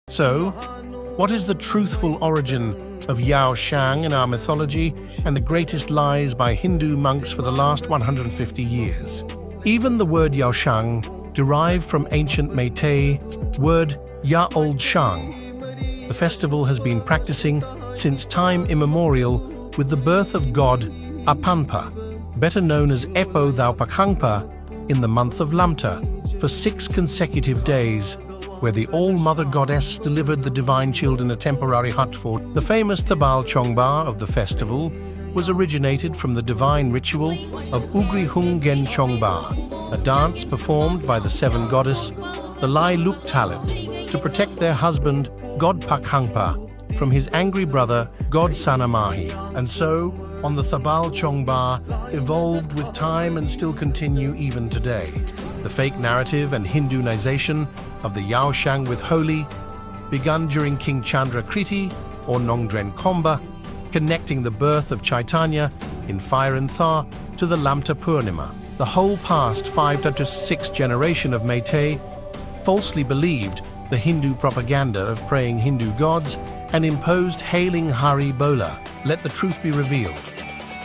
So, what is the truthful origin of YAOSHANG in our mythology and the greatest lies by Hindu monks for the last 150 years? Even the word YAOSHANG derived from ancient Meitei word YAOSHANG. The festival has been practicing since time immemorial with the birth of god Apanpa, better known as Epo Thau in the month of Lamta, for 6 consecutive days, where the All-Mother Goddess delivered the divine child in a temporary hut for the famous Thabal Chongba of the festival was originated from the divine ritual of Ugri Hungen Chongba, a dance performed by the 7 goddess, the Lai Luk talent, to protect their husband, God Pakhangpa, from his angry brother, God Sanamahi. And so, on the Thabal Chongba evolved with time and still continue even today. The fake narrative and Hinduization of the YAOSHANG with HOLI, begun during King Chandra Kriti or Nongdren Komba, connecting the birth of Chaitanya in Fire and Thar to the Lamta Purnima. The whole past 5 to 6 generation of Meitei falsely believed the Hindu propaganda of praying Hindu gods and imposed hailing Hari Bola. Let the truth be revealed.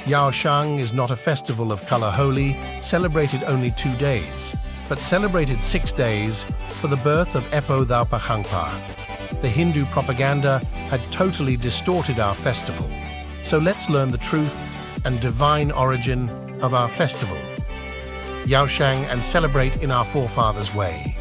YAOSHANG is not a festival of color Holi, celebrated only 2 days, but celebrated 6 days for the birth of Epo Thau Pakhangpa. The Hindu propaganda had totally distorted our festival. So let's learn the truth and divine origin of our festival, YAOSHANG, and celebrate in our forefathers' way.